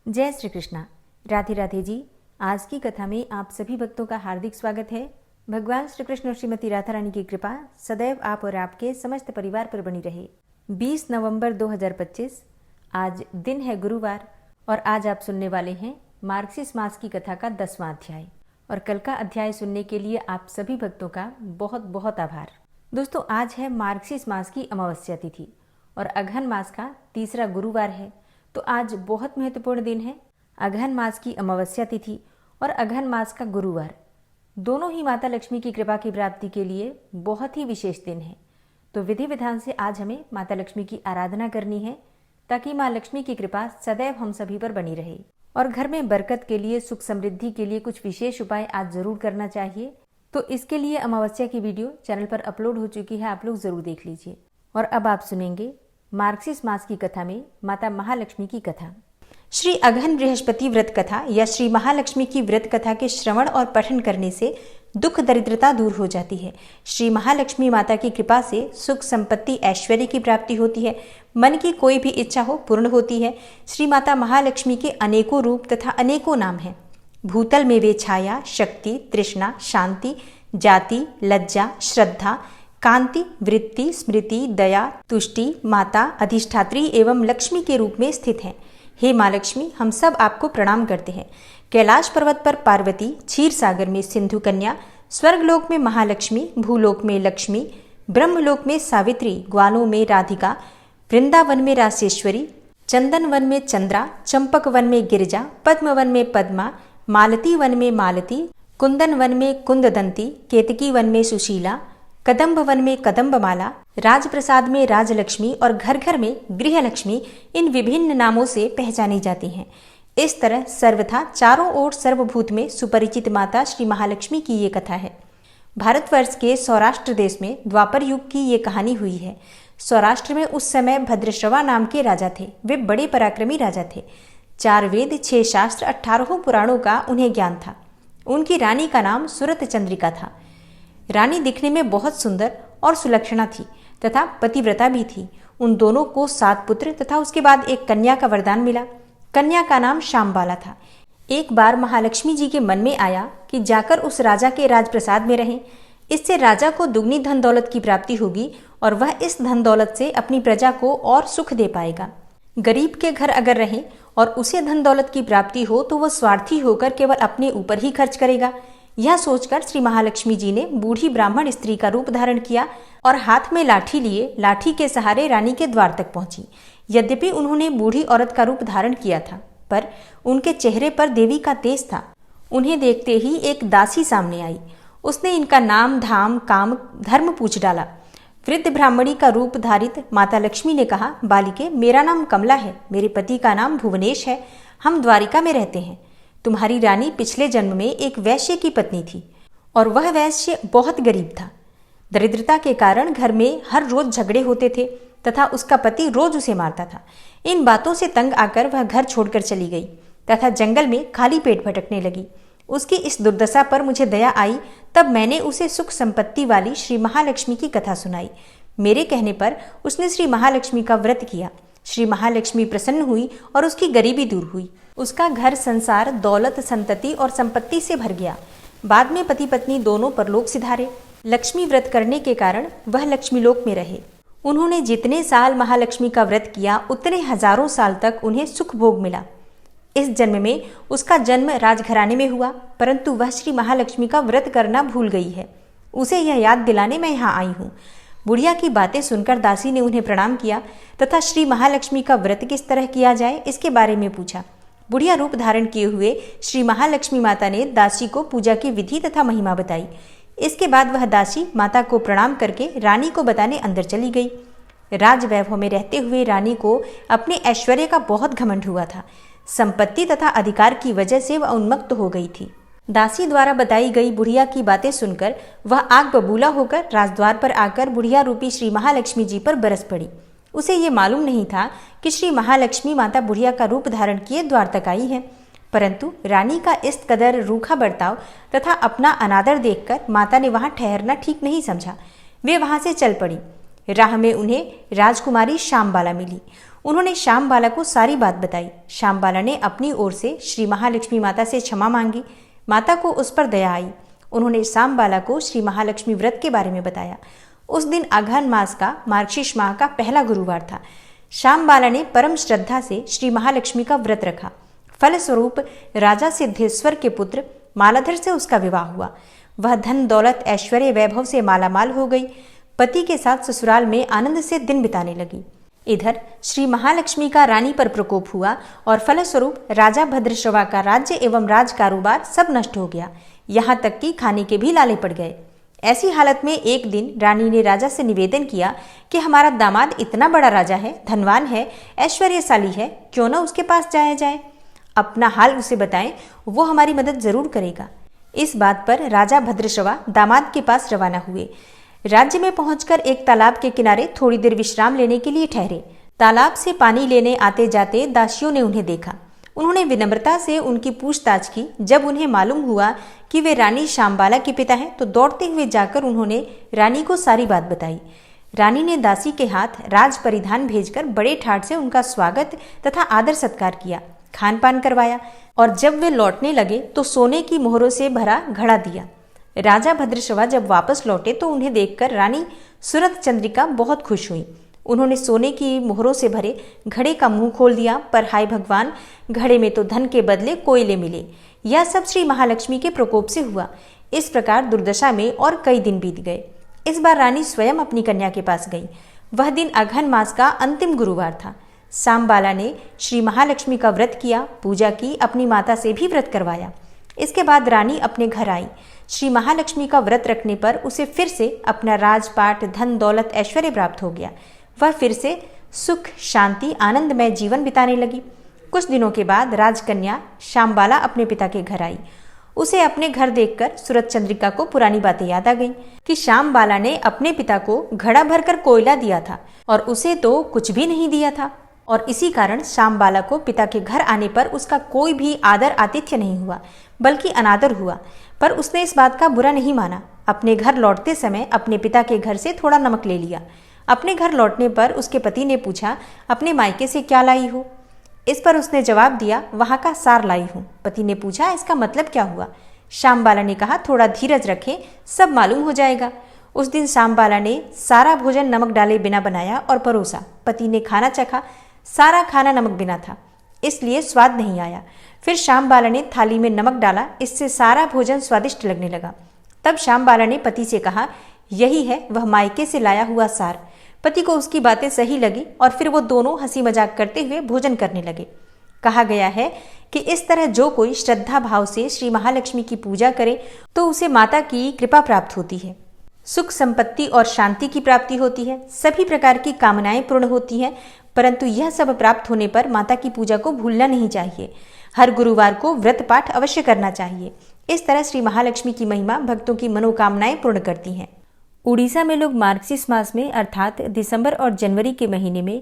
जय श्री कृष्णा। राधे राधे जी। आज की कथा में आप सभी भक्तों का हार्दिक स्वागत है। भगवान श्री कृष्ण और श्रीमती राधा रानी की कृपा सदैव आप और आपके समस्त परिवार पर बनी रहे। 20 नवंबर 2025 आज दिन है गुरुवार और आज आप सुनने वाले हैं मार्गशीर्ष मास की कथा का 10वां अध्याय। और कल का अध्याय सुनने के लिए आप सभी भक्तों का बहुत बहुत आभार। दोस्तों, आज है मार्गशीर्ष मास की अमावस्या तिथि और अगहन मास का तीसरा गुरुवार है। तो आज बहुत महत्वपूर्ण दिन है। अगहन मास की अमावस्या तिथि और अगहन मास का गुरुवार दोनों ही माता लक्ष्मी की कृपा की प्राप्ति के लिए बहुत ही विशेष दिन है। तो विधि विधान से आज हमें माता लक्ष्मी की आराधना करनी है ताकि माँ लक्ष्मी की कृपा सदैव हम सभी पर बनी रहे। और घर में बरकत के लिए, सुख समृद्धि के लिए कुछ विशेष उपाय आज जरूर करना चाहिए। तो इसके लिए अमावस्या की वीडियो चैनल पर अपलोड हो चुकी है, आप लोग जरूर देख लीजिए। और अब आप सुनेंगे मार्गशीर्ष मास की कथा में माता महालक्ष्मी की कथा। श्री अगहन बृहस्पति व्रत कथा या श्री महालक्ष्मी की व्रत कथा के श्रवण और पठन करने से दुख दरिद्रता दूर हो जाती है। श्री महालक्ष्मी माता की कृपा से सुख संपत्ति ऐश्वर्य की प्राप्ति होती है। मन की कोई भी इच्छा हो पूर्ण होती है। श्री माता महालक्ष्मी के अनेकों रूप तथा अनेकों नाम हैं। भूतल में वे छाया, शक्ति, तृष्णा, शांति, जाति, लज्जा, श्रद्धा, कांति, वृत्ति, स्मृति, दया, तुष्टि, माता, अधिष्ठात्री एवं लक्ष्मी के रूप में स्थित हैं। हे माँ लक्ष्मी, हम सब आपको प्रणाम करते हैं। कैलाश पर्वत पर पार्वती, क्षीर सागर में सिंधु कन्या, स्वर्गलोक में महालक्ष्मी, भूलोक में लक्ष्मी, ब्रह्मलोक में सावित्री, ग्वालों में राधिका, वृंदावन में रासेश्वरी, चंदन वन में चंद्रा, चंपक वन में गिरिजा, पद्म वन में पद्मा, मालती वन में मालती, कुंदन वन में कुंददंती, केतकी वन में सुशीला, कदम्ब वन में कदम्बमाला, राजप्रसाद में राजलक्ष्मी और घर घर में गृहलक्ष्मी इन विभिन्न नामों से पहचानी जाती हैं। इस तरह सर्वथा चारों ओर सर्वभूत में सुपरिचित माता श्री महालक्ष्मी की ये कथा है। भारतवर्ष के सौराष्ट्र देश में द्वापर युग की ये कहानी हुई है। सौराष्ट्र में उस समय भद्रश्रवा नाम के राजा थे। वे बड़े पराक्रमी राजा थे। 4 वेद, 6 शास्त्र, 18 पुराणों का उन्हें ज्ञान था। उनकी रानी का नाम सुरत चंद्रिका था। रानी दिखने में बहुत सुंदर और सुलक्षणा थी तथा पतिव्रता भी थी। उन दोनों को 7 पुत्र तथा उसके बाद एक कन्या का वरदान मिला। कन्या का नाम श्यामबाला था। एक बार महालक्ष्मी जी के मन में आया कि जाकर उस राजा के राजप्रसाद में रहें। इससे राजा को दुगनी धन दौलत की प्राप्ति होगी और वह इस धन दौलत से अपनी प्रजा को और सुख दे पाएगा। गरीब के घर अगर रहे और उसे धन दौलत की प्राप्ति हो तो वह स्वार्थी होकर केवल अपने ऊपर ही खर्च करेगा। यह सोचकर श्री महालक्ष्मी जी ने बूढ़ी ब्राह्मण स्त्री का रूप धारण किया और हाथ में लाठी लिए लाठी के सहारे रानी के द्वार तक पहुंची। यद्यपि उन्होंने बूढ़ी औरत का रूप धारण किया था, पर उनके चेहरे पर देवी का तेज था। उन्हें देखते ही एक दासी सामने आई। उसने इनका नाम, धाम, काम, धर्म पूछ डाला। वृद्ध ब्राह्मणी का रूप धारित माता लक्ष्मी ने कहा, बालिके, मेरा नाम कमला है। मेरे पति का नाम भुवनेश है। हम द्वारिका में रहते हैं। तुम्हारी रानी पिछले जन्म में एक वैश्य की पत्नी थी और वह वैश्य बहुत गरीब था। दरिद्रता के कारण घर में हर रोज झगड़े होते थे तथा उसका पति रोज उसे मारता था। इन बातों से तंग आकर वह घर छोड़कर चली गई तथा जंगल में खाली पेट भटकने लगी। उसकी इस दुर्दशा पर मुझे दया आई, तब मैंने उसे सुख संपत्ति वाली श्री महालक्ष्मी की कथा सुनाई। मेरे कहने पर उसने श्री महालक्ष्मी का व्रत किया। श्री महालक्ष्मी प्रसन्न हुई और उसकी गरीबी दूर हुई। उसका घर संसार दौलत, संतति और संपत्ति से भर गया। बाद में पति पत्नी दोनों परलोक सिधारे। लक्ष्मी व्रत करने के कारण वह लक्ष्मीलोक में रहे। उन्होंने जितने साल महालक्ष्मी का व्रत किया उतने हजारों साल तक उन्हें सुख भोग मिला। इस जन्म में उसका जन्म राजघराने में हुआ, परंतु वह श्री महालक्ष्मी का व्रत करना भूल गई है। उसे यह याद दिलाने मैं यहाँ आई हूँ। बुढ़िया की बातें सुनकर दासी ने उन्हें प्रणाम किया तथा श्री महालक्ष्मी का व्रत किस तरह किया जाए इसके बारे में पूछा। बुढ़िया रूप धारण किए हुए श्री महालक्ष्मी माता ने दासी को पूजा की विधि तथा महिमा बताई। इसके बाद वह दासी माता को प्रणाम करके रानी को बताने अंदर चली गई। राजवैभव में रहते हुए रानी को अपने ऐश्वर्य का बहुत घमंड हुआ था। संपत्ति तथा अधिकार की वजह से वह उन्मत्त हो गई थी। दासी द्वारा बताई गई बुढ़िया की बातें सुनकर वह आग बबूला होकर राजद्वार पर आकर बुढ़िया रूपी श्री महालक्ष्मी जी पर बरस पड़ी। उसे ये मालूम नहीं था कि श्री महालक्ष्मी माता बुढ़िया का रूप धारण किए द्वार तक आई है, परंतु रानी का इस कदर रूखा बर्ताव तथा अपना अनादर देखकर माता ने वहां ठहरना ठीक नहीं समझा। वे वहां से चल पड़ी। राह में उन्हें राजकुमारी श्यामबाला मिली। उन्होंने श्यामबाला को सारी बात बताई। श्यामबाला ने अपनी ओर से श्री महालक्ष्मी माता से क्षमा मांगी। माता को उस पर दया आई। उन्होंने श्यामबाला को श्री महालक्ष्मी व्रत के बारे में बताया। उस दिन अघन मास का मार्गशीर्ष माह का पहला गुरुवार था। श्यामबाला ने परम श्रद्धा से श्री महालक्ष्मी का व्रत रखा। फलस्वरूप राजा सिद्धेश्वर के पुत्र मालाधर से उसका विवाह हुआ। वह धन दौलत ऐश्वर्य वैभव से मालामाल हो गई। पति के साथ ससुराल में आनंद से दिन बिताने लगी। इधर श्री महालक्ष्मी का रानी पर प्रकोप हुआ और फलस्वरूप राजा भद्रश्रवा का राज्य एवं राज कारोबार सब नष्ट हो गया। यहाँ तक कि खाने के भी लाले पड़ गए। ऐसी हालत में एक दिन रानी ने राजा से निवेदन किया कि हमारा दामाद इतना बड़ा राजा है, धनवान है, ऐश्वर्यशाली है, क्यों न उसके पास जाया जाए। अपना हाल उसे बताएं, वो हमारी मदद जरूर करेगा। इस बात पर राजा भद्रश्रवा दामाद के पास रवाना हुए। राज्य में पहुंचकर एक तालाब के किनारे थोड़ी देर विश्राम लेने के लिए ठहरे। तालाब से पानी लेने आते जाते दासियों ने उन्हें देखा। उन्होंने विनम्रता से उनकी पूछताछ की। जब उन्हें मालूम हुआ कि वे रानी श्यामबाला के पिता हैं, तो दौड़ते हुए जाकर उन्होंने रानी को सारी बात बताई। रानी ने दासी के हाथ राज परिधान भेजकर बड़े ठाट से उनका स्वागत तथा आदर सत्कार किया, खान पान करवाया और जब वे लौटने लगे तो सोने की मोहरों से भरा घड़ा दिया। राजा भद्रश्रवा जब वापस लौटे तो उन्हें देखकर रानी सूरत चंद्रिका बहुत खुश हुई। उन्होंने सोने की मोहरों से भरे घड़े का मुंह खोल दिया, पर हाय भगवान, घड़े में तो धन के बदले कोयले मिले। यह सब श्री महालक्ष्मी के प्रकोप से हुआ। इस प्रकार दुर्दशा में और कई दिन बीत गए। इस बार रानी स्वयं अपनी कन्या के पास गई। वह दिन अघन मास का अंतिम गुरुवार था। श्यामबाला ने श्री महालक्ष्मी का व्रत किया, पूजा की, अपनी माता से भी व्रत करवाया। इसके बाद रानी अपने घर आई। श्री महालक्ष्मी का व्रत रखने पर उसे फिर से अपना राजपाट, धन दौलत, ऐश्वर्य प्राप्त हो गया। वह फिर से सुख, शांति, आनंदमय जीवन बिताने लगी। कुछ दिनों के बाद राजकन्या श्यामबाला अपने पिता के घर आई। उसे अपने घर देखकर सूरत चंद्रिका को पुरानी बातें याद आ गई कि श्यामबाला ने अपने पिता को घड़ा भरकर कोयला दिया था और उसे तो कुछ भी नहीं दिया था, और इसी कारण श्यामबाला को पिता के घर आने पर उसका कोई भी आदर आतिथ्य नहीं हुआ, बल्कि अनादर हुआ। पर उसने इस बात का बुरा नहीं माना। अपने घर लौटते समय अपने पिता के घर से थोड़ा नमक ले लिया। अपने घर लौटने पर उसके पति ने पूछा, अपने मायके से क्या लाई हो? इस पर उसने जवाब दिया, वहां का सार लाई हूँ। पति ने पूछा, इसका मतलब क्या हुआ? श्यामबाला ने कहा, थोड़ा धीरज रखें, सब मालूम हो जाएगा। उस दिन श्यामबाला ने सारा भोजन नमक डाले बिना बनाया और परोसा। पति ने खाना चखा। सारा खाना नमक बिना था, इसलिए स्वाद नहीं आया। फिर श्यामबाला ने थाली में नमक डाला, इससे सारा भोजन स्वादिष्ट लगने लगा। तब श्यामबाला ने पति से कहा, यही है वह मायके से लाया हुआ सार। पति को उसकी बातें सही लगी और फिर वो दोनों हंसी मजाक करते हुए भोजन करने लगे। कहा गया है कि इस तरह जो कोई श्रद्धा भाव से श्री महालक्ष्मी की पूजा करे तो उसे माता की कृपा प्राप्त होती है, सुख संपत्ति और शांति की प्राप्ति होती है, सभी प्रकार की कामनाएं पूर्ण होती हैं। परंतु यह सब प्राप्त होने पर माता की पूजा को भूलना नहीं चाहिए। हर गुरुवार को व्रत पाठ अवश्य करना चाहिए। इस तरह श्री महालक्ष्मी की महिमा भक्तों की मनोकामनाएं पूर्ण करती हैं। उड़ीसा में लोग मार्गशीर्ष मास में अर्थात दिसंबर और जनवरी के महीने में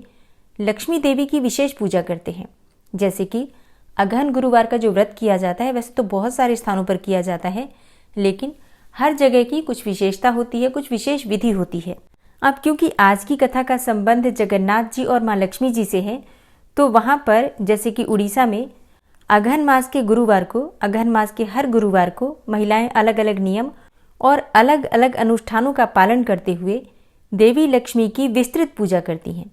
लक्ष्मी देवी की विशेष पूजा करते हैं। जैसे कि अगहन गुरुवार का जो व्रत किया जाता है, वैसे तो बहुत सारे स्थानों पर किया जाता है, लेकिन हर जगह की कुछ विशेषता होती है, कुछ विशेष विधि होती है। अब क्योंकि आज की कथा का संबंध जगन्नाथ जी और माँ लक्ष्मी जी से है, तो वहाँ पर जैसे कि उड़ीसा में अगहन मास के गुरुवार को, अगहन मास के हर गुरुवार को महिलाएं अलग अलग नियम और अलग अलग अनुष्ठानों का पालन करते हुए देवी लक्ष्मी की विस्तृत पूजा करती हैं।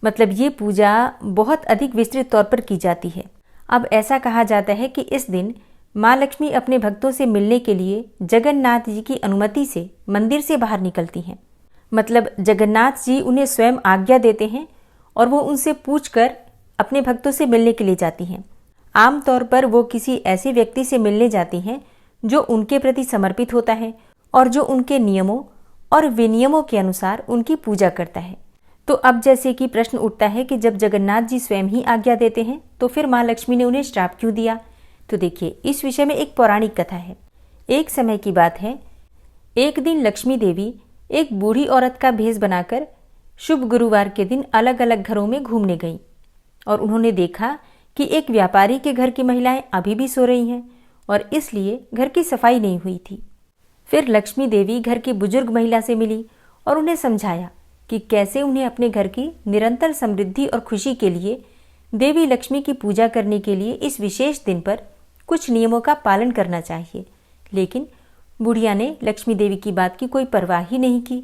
मतलब ये पूजा बहुत अधिक विस्तृत तौर पर की जाती है। अब ऐसा कहा जाता है कि इस दिन माँ लक्ष्मी अपने भक्तों से मिलने के लिए जगन्नाथ जी की अनुमति से मंदिर से बाहर निकलती हैं। मतलब जगन्नाथ जी उन्हें स्वयं आज्ञा देते हैं और वो उनसे पूछकर अपने भक्तों से मिलने के लिए जाती हैं। आमतौर पर वो किसी ऐसे व्यक्ति से मिलने जाती हैं जो उनके प्रति समर्पित होता है और जो उनके नियमों और विनियमों के अनुसार उनकी पूजा करता है। तो अब जैसे कि प्रश्न उठता है कि जब जगन्नाथ जी स्वयं ही आज्ञा देते हैं तो फिर माँ लक्ष्मी ने उन्हें श्राप क्यों दिया? तो देखिए, इस विषय में एक पौराणिक कथा है। एक समय की बात है, एक दिन लक्ष्मी देवी एक बूढ़ी औरत का भेष बनाकर शुभ गुरुवार के दिन अलग अलग घरों में घूमने गईं और उन्होंने देखा कि एक व्यापारी के घर की महिलाएं अभी भी सो रही हैं और इसलिए घर की सफाई नहीं हुई थी। फिर लक्ष्मी देवी घर की बुजुर्ग महिला से मिली और उन्हें समझाया कि कैसे उन्हें अपने घर की निरंतर समृद्धि और खुशी के लिए देवी लक्ष्मी की पूजा करने के लिए इस विशेष दिन पर कुछ नियमों का पालन करना चाहिए। लेकिन बुढ़िया ने लक्ष्मी देवी की बात की कोई परवाह ही नहीं की।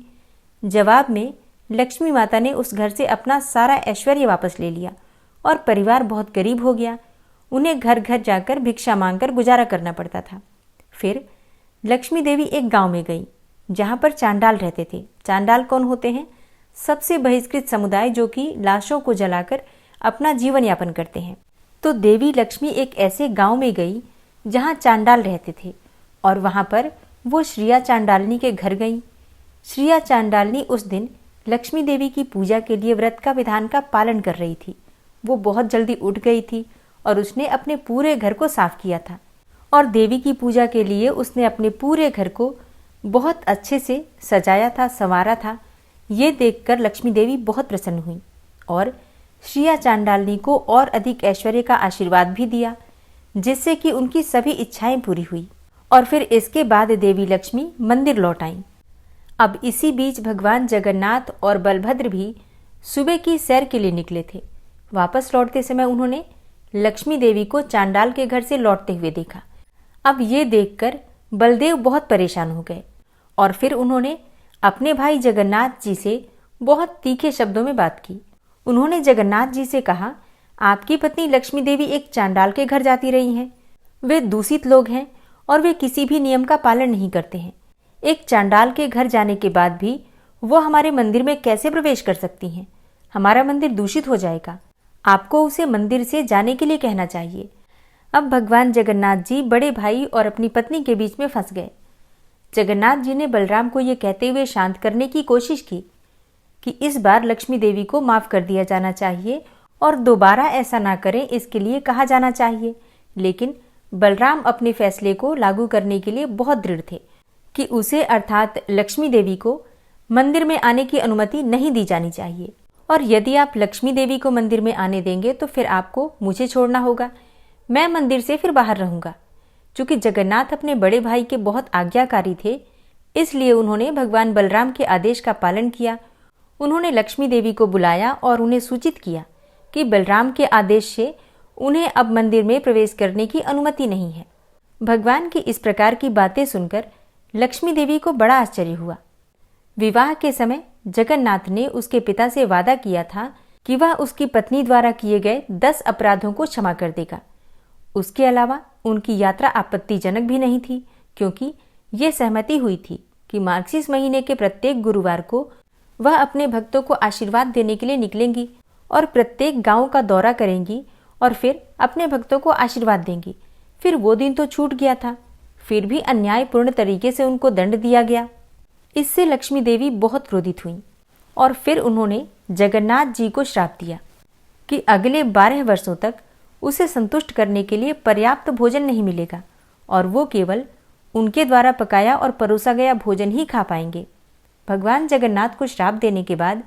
जवाब में लक्ष्मी माता ने उस घर से अपना सारा ऐश्वर्य वापस ले लिया और परिवार बहुत गरीब हो गया। उन्हें घर घर जाकर भिक्षा मांगकर गुजारा करना पड़ता था। फिर लक्ष्मी देवी एक गांव में गई जहां पर चांडाल रहते थे। चांडाल कौन होते हैं? सबसे बहिष्कृत समुदाय जो कि लाशों को जलाकर अपना जीवन यापन करते हैं। तो देवी लक्ष्मी एक ऐसे गांव में गई जहां चांडाल रहते थे और वहां पर वो श्रिया चांडालनी के घर गई। श्रिया चांडालनी उस दिन लक्ष्मी देवी की पूजा के लिए व्रत का विधान का पालन कर रही थी। वो बहुत जल्दी उठ गई थी और उसने अपने पूरे घर को साफ किया था और देवी की पूजा के लिए उसने अपने पूरे घर को बहुत अच्छे से सजाया था, संवारा था। ये देखकर लक्ष्मी देवी बहुत प्रसन्न हुई और श्रिया चांडालनी को और अधिक ऐश्वर्य का आशीर्वाद भी दिया, जिससे कि उनकी सभी इच्छाएं पूरी हुई। और फिर इसके बाद देवी लक्ष्मी मंदिर लौट आईं। अब इसी बीच भगवान जगन्नाथ और बलभद्र भी सुबह की सैर के लिए निकले थे। वापस लौटते समय उन्होंने लक्ष्मी देवी को चांडाल के घर से लौटते हुए देखा। अब ये देखकर बलदेव बहुत परेशान हो गए और फिर उन्होंने अपने भाई जगन्नाथ जी से बहुत तीखे शब्दों में बात की। उन्होंने जगन्नाथ जी से कहा, आपकी पत्नी लक्ष्मी देवी एक चांडाल के घर जाती रही हैं। वे दूषित लोग हैं और वे किसी भी नियम का पालन नहीं करते हैं। एक चांडाल के घर जाने के बाद भी वो हमारे मंदिर में कैसे प्रवेश कर सकती हैं? हमारा मंदिर दूषित हो जाएगा। आपको उसे मंदिर से जाने के लिए कहना चाहिए। अब भगवान जगन्नाथ जी बड़े भाई और अपनी पत्नी के बीच में फंस गए। जगन्नाथ जी ने बलराम को यह कहते हुए शांत करने की कोशिश की कि इस बार लक्ष्मी देवी को माफ कर दिया जाना चाहिए और दोबारा ऐसा ना करें, इसके लिए कहा जाना चाहिए। लेकिन बलराम अपने फैसले को लागू करने के लिए बहुत दृढ़ थे कि उसे अर्थात लक्ष्मी देवी को मंदिर में आने की अनुमति नहीं दी जानी चाहिए और यदि आप लक्ष्मी देवी को मंदिर में आने देंगे तो फिर आपको मुझे छोड़ना होगा। मैं मंदिर से फिर बाहर रहूंगा। चूंकि जगन्नाथ अपने बड़े भाई के बहुत आज्ञाकारी थे, इसलिए उन्होंने भगवान बलराम के आदेश का पालन किया। उन्होंने लक्ष्मी देवी को बुलाया और उन्हें सूचित किया कि बलराम के आदेश से उन्हें अब मंदिर में प्रवेश करने की अनुमति नहीं है। भगवान की इस प्रकार की बातें सुनकर लक्ष्मी देवी को बड़ा आश्चर्य हुआ। विवाह के समय जगन्नाथ ने उसके पिता से वादा किया था कि वह उसकी पत्नी द्वारा किए गए 10 अपराधों को क्षमा कर देगा। उसके अलावा उनकी यात्रा आपत्तिजनक भी नहीं थी, क्योंकि ये सहमति हुई थी कि मार्गशीर्ष महीने के प्रत्येक गुरुवार को वह अपने भक्तों को आशीर्वाद देने के लिए निकलेंगी और प्रत्येक गांव का दौरा करेंगी और फिर अपने भक्तों को आशीर्वाद देंगी। फिर वो दिन तो छूट गया था, फिर भी अन्यायपूर्ण तरीके से उनको दंड दिया गया। इससे लक्ष्मी देवी बहुत क्रोधित हुई और फिर उन्होंने जगन्नाथ जी को श्राप दिया कि अगले 12 वर्षों तक उसे संतुष्ट करने के लिए पर्याप्त भोजन नहीं मिलेगा और वो केवल उनके द्वारा पकाया और परोसा गया भोजन ही खा पाएंगे। भगवान जगन्नाथ को श्राप देने के बाद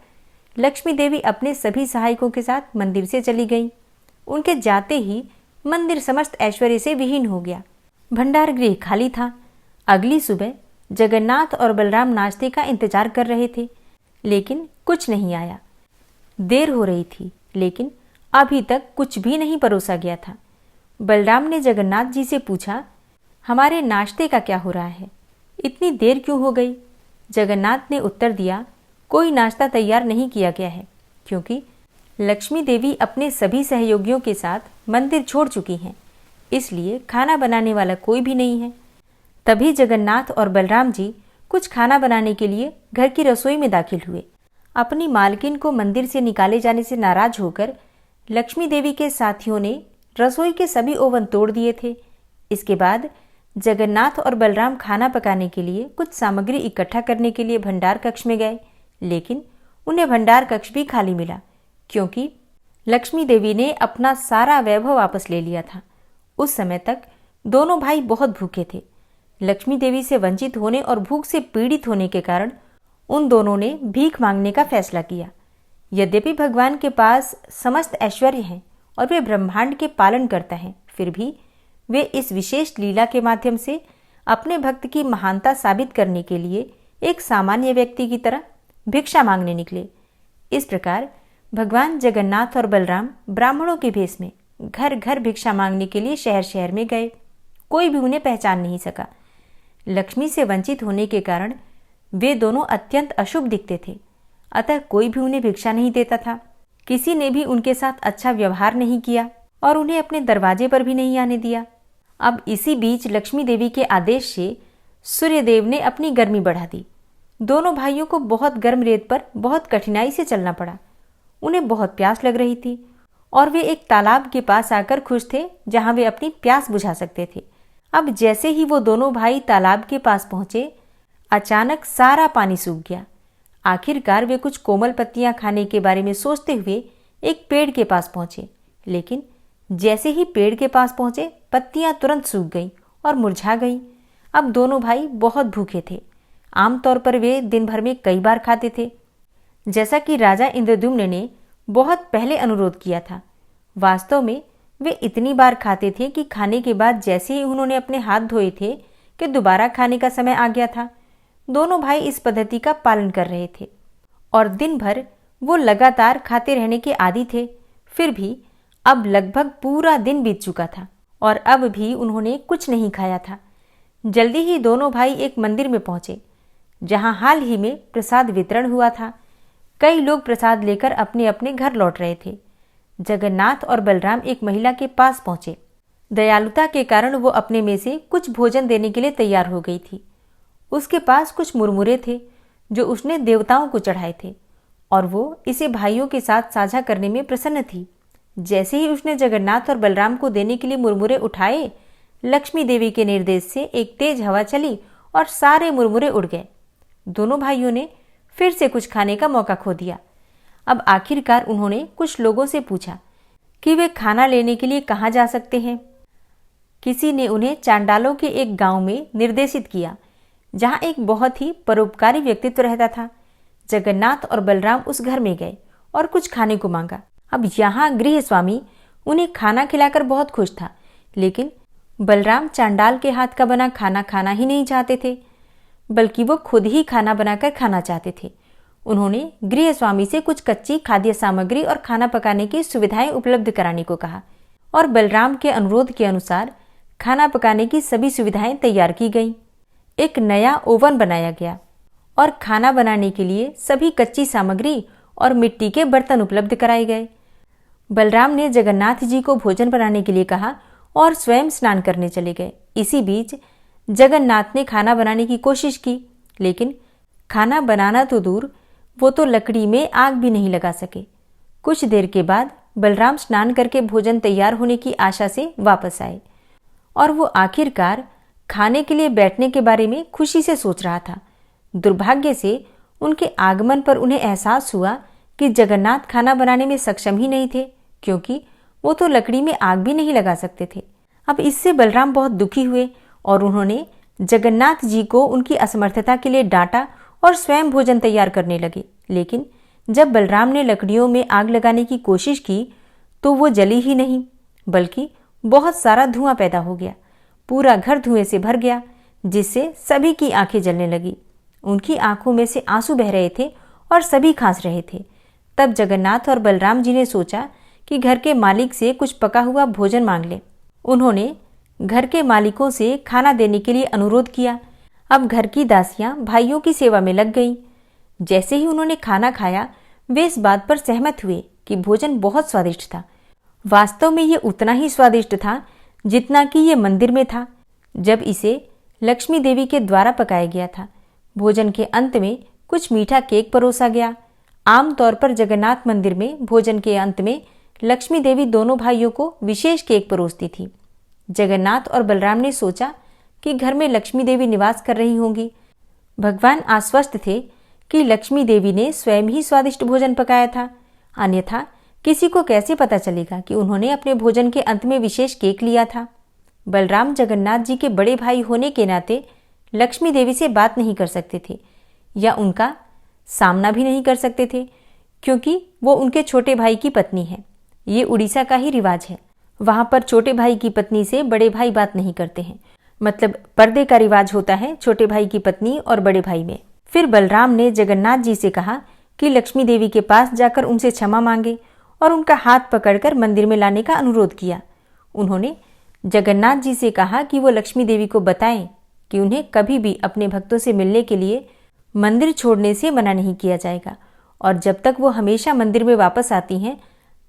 लक्ष्मी देवी अपने सभी सहायकों के साथ मंदिर से चली गईं। उनके जाते ही मंदिर समस्त ऐश्वर्य से विहीन हो गया। भंडार गृह खाली था। अगली सुबह जगन्नाथ और बलराम नाश्ते का इंतजार कर रहे थे, लेकिन कुछ नहीं आया। देर हो रही थी, लेकिन अभी तक कुछ भी नहीं परोसा गया था। बलराम ने जगन्नाथ जी से पूछा, हमारे नाश्ते का क्या हो रहा है? इतनी देर क्यों हो गई? जगन्नाथ ने उत्तर दिया, कोई नाश्ता तैयार नहीं किया गया है, क्योंकि लक्ष्मी देवी अपने सभी सहयोगियों के साथ मंदिर छोड़ चुकी हैं, इसलिए खाना बनाने वाला कोई भी नहीं है। तभी जगन्नाथ और बलराम जी कुछ खाना बनाने के लिए घर की रसोई में दाखिल हुए। अपनी मालकिन को मंदिर से निकाले जाने से नाराज होकर लक्ष्मी देवी के साथियों ने रसोई के सभी ओवन तोड़ दिए थे। इसके बाद जगन्नाथ और बलराम खाना पकाने के लिए कुछ सामग्री इकट्ठा करने के लिए भंडार कक्ष में गए, लेकिन उन्हें भंडार कक्ष भी खाली मिला, क्योंकि लक्ष्मी देवी ने अपना सारा वैभव वापस ले लिया था। उस समय तक दोनों भाई बहुत भूखे थे। लक्ष्मी देवी से वंचित होने और भूख से पीड़ित होने के कारण उन दोनों ने भीख मांगने का फैसला किया। यद्यपि भगवान के पास समस्त ऐश्वर्य हैं और वे ब्रह्मांड के पालन करता है, फिर भी वे इस विशेष लीला के माध्यम से अपने भक्त की महानता साबित करने के लिए एक सामान्य व्यक्ति की तरह भिक्षा मांगने निकले। इस प्रकार भगवान जगन्नाथ और बलराम ब्राह्मणों के भेष में घर घर भिक्षा मांगने के लिए शहर शहर में गए। कोई भी उन्हें पहचान नहीं सका। लक्ष्मी से वंचित होने के कारण वे दोनों अत्यंत अशुभ दिखते थे, अतः कोई भी उन्हें भिक्षा नहीं देता था। किसी ने भी उनके साथ अच्छा व्यवहार नहीं किया और उन्हें अपने दरवाजे पर भी नहीं आने दिया। अब इसी बीच लक्ष्मी देवी के आदेश से सूर्यदेव ने अपनी गर्मी बढ़ा दी। दोनों भाइयों को बहुत गर्म रेत पर बहुत कठिनाई से चलना पड़ा। उन्हें बहुत प्यास लग रही थी और वे एक तालाब के पास आकर खुश थे जहां वे अपनी प्यास बुझा सकते थे। अब जैसे ही वो दोनों भाई तालाब के पास पहुंचे, अचानक सारा पानी सूख गया। आखिरकार वे कुछ कोमल पत्तियां खाने के बारे में सोचते हुए एक पेड़ के पास पहुंचे, लेकिन जैसे ही पेड़ के पास पहुंचे पत्तियां तुरंत सूख गईं और मुरझा गईं। अब दोनों भाई बहुत भूखे थे। आमतौर पर वे दिन भर में कई बार खाते थे, जैसा कि राजा इंद्रद्युम्न ने बहुत पहले अनुरोध किया था। वास्तव में वे इतनी बार खाते थे कि खाने के बाद जैसे ही उन्होंने अपने हाथ धोए थे कि दोबारा खाने का समय आ गया था। दोनों भाई इस पद्धति का पालन कर रहे थे और दिन भर वो लगातार खाते रहने के आदी थे। फिर भी अब लगभग पूरा दिन बीत चुका था और अब भी उन्होंने कुछ नहीं खाया था। जल्दी ही दोनों भाई एक मंदिर में पहुंचे जहां हाल ही में प्रसाद वितरण हुआ था। कई लोग प्रसाद लेकर अपने अपने घर लौट रहे थे। जगन्नाथ और बलराम एक महिला के पास पहुंचे। दयालुता के कारण वो अपने में से कुछ भोजन देने के लिए तैयार हो गई थी। उसके पास कुछ मुरमुरे थे जो उसने देवताओं को चढ़ाए थे और वो इसे भाइयों के साथ साझा करने में प्रसन्न थी। जैसे ही उसने जगन्नाथ और बलराम को देने के लिए मुरमुरे उठाए, लक्ष्मी देवी के निर्देश से एक तेज हवा चली और सारे मुरमुरे उड़ गए। दोनों भाइयों ने फिर से कुछ खाने का मौका खो दिया। अब आखिरकार उन्होंने कुछ लोगों से पूछा कि वे खाना लेने के लिए कहाँ जा सकते हैं। किसी ने उन्हें चांडालों के एक गांव में निर्देशित किया जहां एक बहुत ही परोपकारी व्यक्तित्व रहता था। जगन्नाथ और बलराम उस घर में गए और कुछ खाने को मांगा। अब यहाँ गृह स्वामी उन्हें खाना खिलाकर बहुत खुश था, लेकिन बलराम चांडाल के हाथ का बना खाना खाना ही नहीं चाहते थे, बल्कि वो खुद ही खाना बनाकर खाना चाहते थे। उन्होंने गृह स्वामी से कुछ कच्ची खाद्य सामग्री और खाना पकाने की सुविधाएं उपलब्ध कराने को कहा और बलराम के अनुरोध के अनुसार खाना पकाने की सभी सुविधाएं तैयार की गईं। एक नया ओवन बनाया गया और खाना बनाने के लिए सभी कच्ची सामग्री और मिट्टी के बर्तन उपलब्ध कराए गए। बलराम ने जगन्नाथ जी को भोजन बनाने के लिए कहा और स्वयं स्नान करने चले गए। इसी बीच जगन्नाथ ने खाना बनाने की कोशिश की, लेकिन खाना बनाना तो दूर, वो तो लकड़ी में आग भी नहीं लगा सके। कुछ देर के बाद बलराम स्नान करके भोजन तैयार होने की आशा से वापस आए और वो आखिरकार खाने के लिए बैठने के बारे में खुशी से सोच रहा था। दुर्भाग्य से उनके आगमन पर उन्हें एहसास हुआ कि जगन्नाथ खाना बनाने में सक्षम ही नहीं थे, क्योंकि वो तो लकड़ी में आग भी नहीं लगा सकते थे। अब इससे बलराम बहुत दुखी हुए और उन्होंने जगन्नाथ जी को उनकी असमर्थता के लिए डांटा और स्वयं भोजन तैयार करने लगे। लेकिन जब बलराम ने लकड़ियों में आग लगाने की कोशिश की तो वो जली ही नहीं, बल्कि बहुत सारा धुआं पैदा हो गया। पूरा घर धुएं से भर गया, जिससे सभी की आंखें जलने लगी। उनकी आंखों में से आंसू बह रहे थे और सभी खांस रहे थे। तब जगन्नाथ और बलराम जी ने सोचा कि घर के मालिक से कुछ पका हुआ भोजन मांग लें। उन्होंने घर के मालिकों से खाना देने के लिए अनुरोध किया। अब घर की दासियां भाइयों की सेवा में लग गईं। जैसे ही उन्होंने खाना खाया, वे इस बात पर सहमत हुए कि भोजन बहुत स्वादिष्ट था। वास्तव में ये उतना ही स्वादिष्ट था जितना कि ये मंदिर में था जब इसे लक्ष्मी देवी के द्वारा पकाया गया था। भोजन के अंत में कुछ मीठा केक परोसा गया। आमतौर पर जगन्नाथ मंदिर में भोजन के अंत में लक्ष्मी देवी दोनों भाइयों को विशेष केक परोसती थी। जगन्नाथ और बलराम ने सोचा कि घर में लक्ष्मी देवी निवास कर रही होंगी। भगवान आश्वस्त थे कि लक्ष्मी देवी ने स्वयं ही स्वादिष्ट भोजन पकाया था, अन्यथा किसी को कैसे पता चलेगा कि उन्होंने अपने भोजन के अंत में विशेष केक लिया था। बलराम जगन्नाथ जी के बड़े भाई होने के नाते लक्ष्मी देवी से बात नहीं कर सकते थे या उनका सामना भी नहीं कर सकते थे, क्योंकि वो उनके छोटे भाई की पत्नी है। ये उड़ीसा का ही रिवाज है। वहां पर छोटे भाई की पत्नी से बड़े भाई बात नहीं करते हैं। मतलब पर्दे का रिवाज होता है छोटे भाई की पत्नी और बड़े भाई में। फिर बलराम ने जगन्नाथ जी से कहा कि लक्ष्मी देवी के पास जाकर उनसे क्षमा मांगे और उनका हाथ पकड़कर मंदिर में लाने का अनुरोध किया। उन्होंने जगन्नाथ जी से कहा कि वो लक्ष्मी देवी को बताएं कि उन्हें कभी भी अपने भक्तों से मिलने के लिए मंदिर छोड़ने से मना नहीं किया जाएगा और जब तक वो हमेशा मंदिर में वापस आती हैं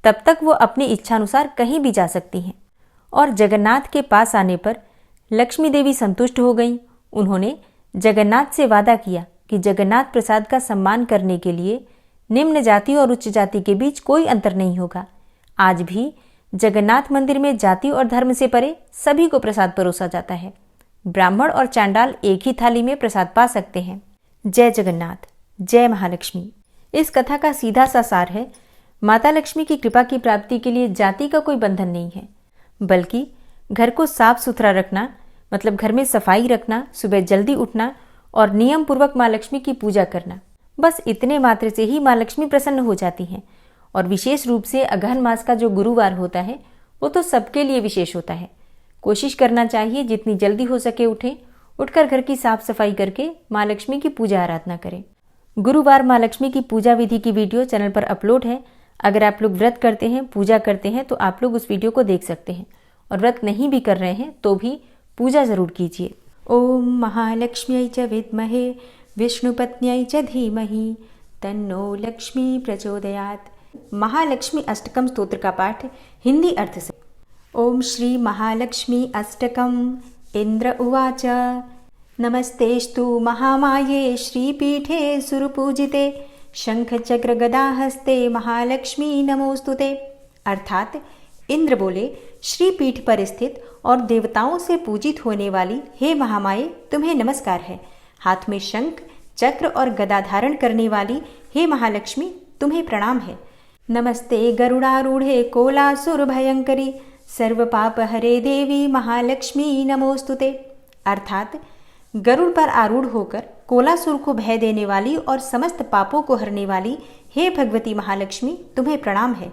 तब तक वो अपनी इच्छानुसार कहीं भी जा सकती हैं। और जगन्नाथ के पास आने पर लक्ष्मी देवी संतुष्ट हो गईं। उन्होंने जगन्नाथ से वादा किया कि जगन्नाथ प्रसाद का सम्मान करने के लिए निम्न जाति और उच्च जाति के बीच कोई अंतर नहीं होगा। आज भी जगन्नाथ मंदिर में जाति और धर्म से परे सभी को प्रसाद परोसा जाता है। ब्राह्मण और चांडाल एक ही थाली में प्रसाद पा सकते हैं। जय जगन्नाथ, जय महालक्ष्मी। इस कथा का सीधा सा सार है, माता लक्ष्मी की कृपा की प्राप्ति के लिए जाति का कोई बंधन नहीं है, बल्कि घर को साफ सुथरा रखना, मतलब घर में सफाई रखना, सुबह जल्दी उठना और नियम पूर्वक माँ लक्ष्मी की पूजा करना, बस इतने मात्र से ही माँ लक्ष्मी प्रसन्न हो जाती हैं। और विशेष रूप से अगहन मास का जो गुरुवार होता है वो तो सबके लिए विशेष होता है। कोशिश करना चाहिए जितनी जल्दी हो सके उठें, उठकर घर की साफ सफाई करके माँ लक्ष्मी की पूजा आराधना करें। गुरुवार माँ लक्ष्मी की पूजा विधि की वीडियो चैनल पर अपलोड है। अगर आप लोग व्रत करते हैं, पूजा करते हैं तो आप लोग उस वीडियो को देख सकते हैं, और व्रत नहीं भी कर रहे हैं तो भी पूजा जरूर कीजिए। ओम महालक्ष्म्यै च विद्महे विष्णुपत्न्यै च धीमहि तन्नो लक्ष्मी प्रचोदयात्। महालक्ष्मी अष्टकम स्तोत्र का पाठ हिंदी अर्थ से। ओम श्री महालक्ष्मी अष्टकम। इंद्र उवाच नमस्तेस्तु महामाये श्रीपीठे सुरपूजिते शंख चक्र गदा हस्ते महालक्ष्मी नमोस्तुते। अर्थात इंद्र बोले, श्रीपीठ पर स्थित और देवताओं से पूजित होने वाली हे महामाये, तुम्हें नमस्कार है। हाथ में शंख चक्र और गदा धारण करने वाली हे महालक्ष्मी, तुम्हें प्रणाम है। नमस्ते गरुड़ारूढ़े कोलासुर भयंकरी सर्व पाप हरे देवी महालक्ष्मी नमोस्तुते। अर्थात गरुड़ पर आरूढ़ होकर कोलासुर को भय देने वाली और समस्त पापों को हरने वाली हे भगवती महालक्ष्मी, तुम्हें प्रणाम है।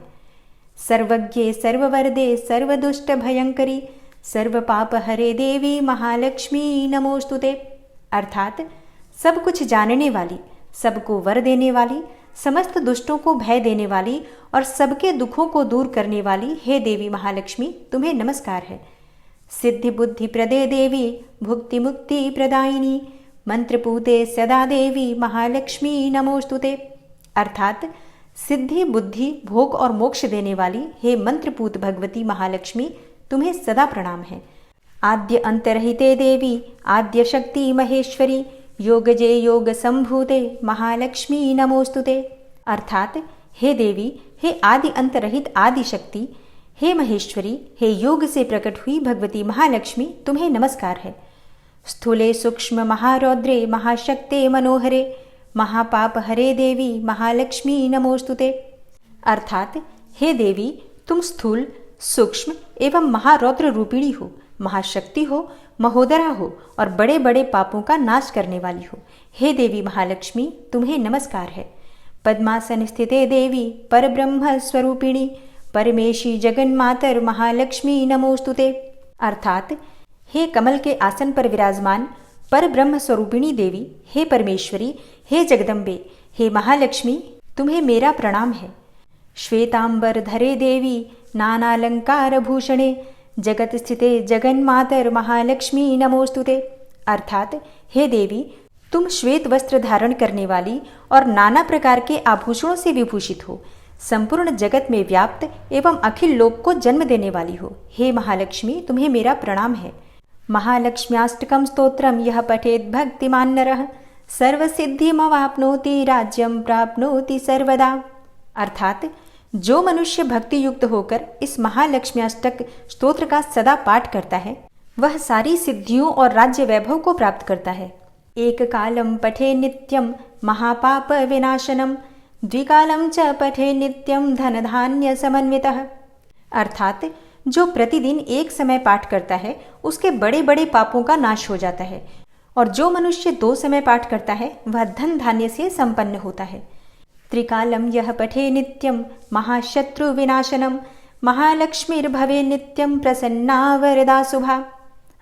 सर्वज्ञे सर्ववरदे सर्वदुष्ट भयंकरी सर्व पाप हरे देवी महालक्ष्मी नमोस्तुते। अर्थात सब कुछ जानने वाली, सबको वर देने वाली, समस्त दुष्टों को भय देने वाली और सबके दुखों को दूर करने वाली हे देवी महालक्ष्मी, तुम्हें नमस्कार है। सिद्धि बुद्धि प्रदे देवी भुक्ति मुक्ति प्रदायिनी मंत्रपूते सदा देवी महालक्ष्मी नमोस्तुते। अर्थात सिद्धि बुद्धि भोग और मोक्ष देने वाली हे मंत्रपूत भगवती महालक्ष्मी, तुम्हें सदा प्रणाम है। आद्य अंतरहिते देवी आद्य शक्ति महेश्वरी योगजे योग संभूते महालक्ष्मी नमोस्तुते। अर्थात हे देवी, हे आदि अंत रहित आदि शक्ति, हे महेश्वरी, हे योग से प्रकट हुई भगवती महालक्ष्मी, तुम्हें नमस्कार है। स्थूले सूक्ष्म महारौद्रे महाशक्ते मनोहरे महापाप हरे देवी महालक्ष्मी नमोस्तुते। अर्थात हे देवी, तुम स्थूल सूक्ष्म एवं महारौद्र रूपिणी हो, महाशक्ति हो, महोदरा हो और बड़े बड़े पापों का नाश करने वाली हो। हे देवी महालक्ष्मी, तुम्हें नमस्कार है। पद्मासन स्थिते देवी परब्रह्म स्वरूपिणी परमेशी जगन्मातर महालक्ष्मी नमोस्तुते। अर्थात हे कमल के आसन पर विराजमान पर ब्रह्म स्वरूपिणी देवी, हे परमेश्वरी, हे जगदम्बे, हे महालक्ष्मी, तुम्हें मेरा प्रणाम है। श्वेतांबर धरे देवी नानालंकार भूषणे जगत स्थिते जगन्मातर महालक्ष्मी नमोस्तुते। अर्थात हे देवी, तुम श्वेत वस्त्र धारण करने वाली और नाना प्रकार के आभूषणों से विभूषित हो, संपूर्ण जगत में व्याप्त एवं अखिल लोक को जन्म देने वाली हो। हे महालक्ष्मी, तुम्हें मेरा प्रणाम है। महालक्ष्म्याष्टकम स्तोत्रम यह पठेत भक्तिमान नरः सर्वसिद्धिमवाप्नोति राज्यं प्राप्नोति सर्वदा। अर्थात जो मनुष्य भक्ति युक्त होकर इस महालक्ष्म्याष्टक स्तोत्र का सदा पाठ करता है वह सारी सिद्धियों और राज्य वैभव को प्राप्त करता है। एक कालम पठे नित्यम महापाप विनाशनम द्विकालम च पठे नित्यम धन धान्य समन्वितः। अर्थात जो प्रतिदिन एक समय पाठ करता है उसके बड़े बड़े पापों का नाश हो जाता है, और जो मनुष्य 2 समय पाठ करता है वह धन धान्य से संपन्न होता है। त्रिकालम यह पठे नित्यम महाशत्रु विनाशनम महालक्ष्मीर्भवे नित्यम प्रसन्ना वरदा शुभा।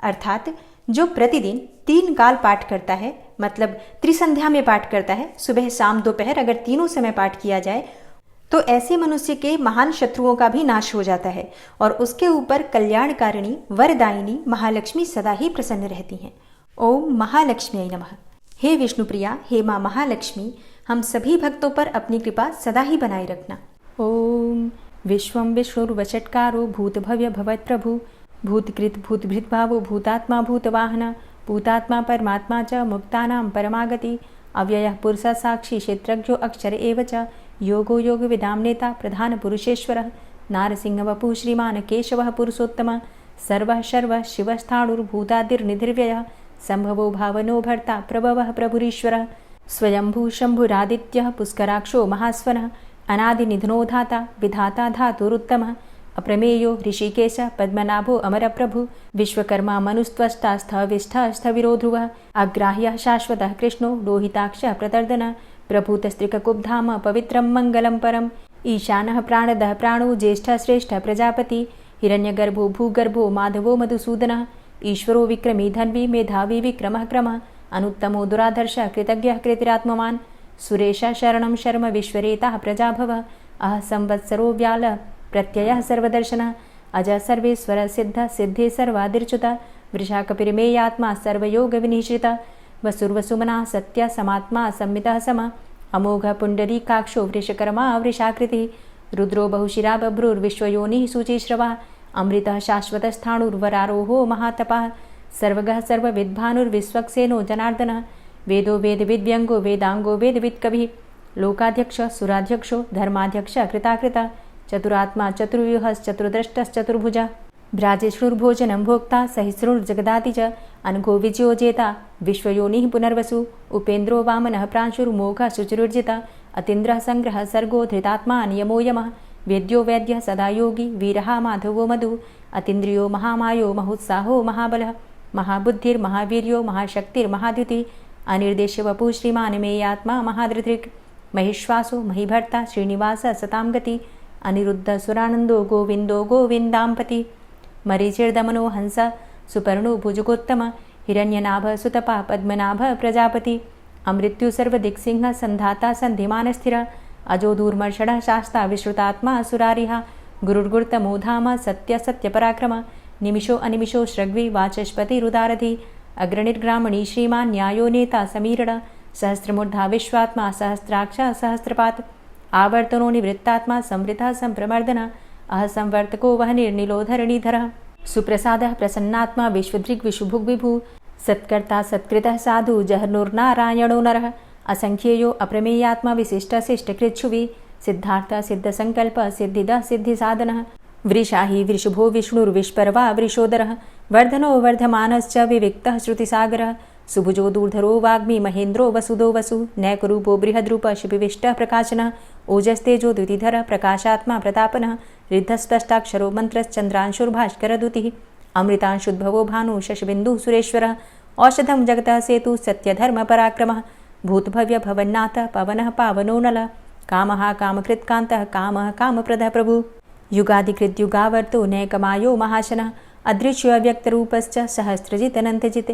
अर्थात जो प्रतिदिन 3 काल पाठ करता है मतलब त्रिसंध्या में पाठ करता है, सुबह शाम दोपहर अगर तीनों समय पाठ किया जाए तो ऐसे मनुष्य के महान शत्रुओं का भी नाश हो जाता है और उसके ऊपर कल्याणकारिणी वरदायिनी महालक्ष्मी सदा ही प्रसन्न रहती हैं। ओम महालक्ष्मी नमः। हे विष्णुप्रिया, हे माँ महालक्ष्मी, हम सभी भक्तों पर अपनी कृपा सदा ही बनाए रखना। ओम विश्वं विष्णुर्वषट्कारो भूतभव्य भवत्प्रभु भूतकृत भूतभृद्भावो भूतात्मा भूतवाहन भूतात्मा परमात्मा च मुक्तानां परमागति अव्ययः पुरुषः साक्षी क्षेत्रज्ञो अक्षर एव च योगो योगविदां नेता प्रधान पुरुषेश्वरः नारसिंहवपुः श्रीमान् केशवः पुरुषोत्तमः सर्वः शर्वः शिवस्थाणुर्भूतादिर्निधिर्व्ययः संभवो भावनो भर्ता प्रभवः प्रभुरीश्वरः स्वयंभू शंभुरादित्यः पुष्कराक्षो महास्वनः अनादिनिधनो धाता विधाता धातुरुत्तमः अप्रमेयो ऋषिकेश पद्मनाभो अमरप्रभु विश्वकर्मा मनुस्त्वष्टा स्थविष्ठः स्थविरो ध्रुवः अग्राह्यः शाश्वतः कृष्णो लोहिताक्षः प्रतर्दन प्रभूतस्त्रिककुब्धाम पवित्रं मङ्गलं परम् ईशानः प्राणदः प्राणो ज्येष्ठः श्रेष्ठः प्रजापति हिरण्यगर्भो भूगर्भो माधवो मधुसूदनः ईश्वरो विक्रमी धन्वी मेधावी विक्रमः क्रमः अनुत्तमो दुराधर्षः कृतज्ञः कृतिरात्मवान् सुरेशः शरणं शर्म विश्वरेताः प्रजाभवः अह संवत्सरो व्याल प्रत्ययः सर्वदर्शनः अज सर्वेश्वर सिद्ध सिद्धे सर्वादिर्च्युत वृषाकपिर्मेयात्मा सर्वयोगविनिश्रितः वसुर्वसुमना सत्य समात्मा संमितः सम अमोघ पुण्डरीकाक्षो वृषकर्मा वृषाकृतिः रुद्रो बहुशिरा बभ्रुर्विश्वयोनिः शुचिश्रवः अमृतः शाश्वतस्थाणुर्वरारोहो महातपः सर्वगः सर्वविद्भानुर्विश्वक्सेनो जनार्दनः वेदो वेदविद्व्यङ्गो वेदाङ्गो वेदवित्कविः लोकाध्यक्ष सुराध्यक्षो धर्माध्यक्ष कृताकृता चतुरात्मा चतुर्व्यूहश्चतुर्द्रष्टश्चतुर्भुजः भ्राजेष्णुर्भोजनं भोक्ता सहिष्णुर्जगदाति च अनघो विजयोजेता विश्वयोनिः पुनर्वसु उपेन्द्रो वामनः प्रांशुर्मोघः शुचिरुर्जिता अतीन्द्रः संग्रहः सर्गो धृतात्मा नियमो यमः वेद्यो वैद्यः सदा योगी वीरः माधवो मधु अतीन्द्रियो महामायो महोत्साहो महाबलः महाबुद्धिर्महावीर्यो महाशक्तिर्महाद्युतिः अनिर्देश्य वपुः श्रीमान् मेयात्मा महाधृतिर् महिश्वासो महीभर्ता श्रीनिवासः सतां गति अनिरुद्ध सुरानन्दो गोविन्दो गोविन्दाम्पति मरीचिर्दमनो हंस सुपर्णो भुजगोत्तम हिरण्यनाभ सुतपा पद्मनाभ प्रजापति अमृत्यु सर्वदिक्सिंह संधाता सन्धिमानस्थिर अजो दूर्मर्षणः शास्ता विश्रुतात्मा सुरारिः गुरुर्गुर्तमो धाम सत्य सत्यपराक्रम निमिषो अनिमिषो श्रग्वी वाचस्पतिरुदारधि अग्रणिर्ग्रामणी श्रीमान् न्यायो नेता समीरण सहस्रमूर्धा विश्वात्मा सहस्राक्ष सहस्रपात् आवर्तनो निवृत्तात्मा संवृतः संप्रमर्दन अह संवर्तको वह निर्निलोधरणीधरः सुप्रसादः प्रसन्नात्मा विश्वदृग् विशुभुग् विभु सत्कर्ता सत्कृतः साधु जहर्नुर्नारायणो नरः असंख्येयो अप्रमेयात्मा विशिष्ट शिष्टकृच्छुवि सिद्धार्थ सिद्धसंकल्प सिद्धिदः सिद्धिसाधनः वृषाहि वृषभो विष्णुर्विष्पर्वा वृषोदरः वर्धनो वर्धमानश्च विविक्तः श्रुतिसागरः सुभुजो दूर्धरो वाग्मी महेन्द्रो वसुदो वसु नैकरूपो बृहद्रूप शिपिविष्टः प्रकाशनः ओजस्तेजो द्युतिधर प्रकाशात्मा प्रतापनः रिद्धस्पष्टाक्षरो मन्त्रश्चन्द्रांशुर्भास्करदुतिः अमृतांशुद्भवो भानु शशबिन्दुः सुरेश्वरः औषधं जगतः सेतु सत्यधर्मपराक्रमः भूतभव्य भवन्नाथ पवनः पावनो नलः कामः कामकृत्कान्तः कामः कामप्रदः प्रभु युगादिकृद्युगावर्तो नैकमायो महाशनः अदृश्यो व्यक्तरूपश्च सहस्रजित् अनन्तजित्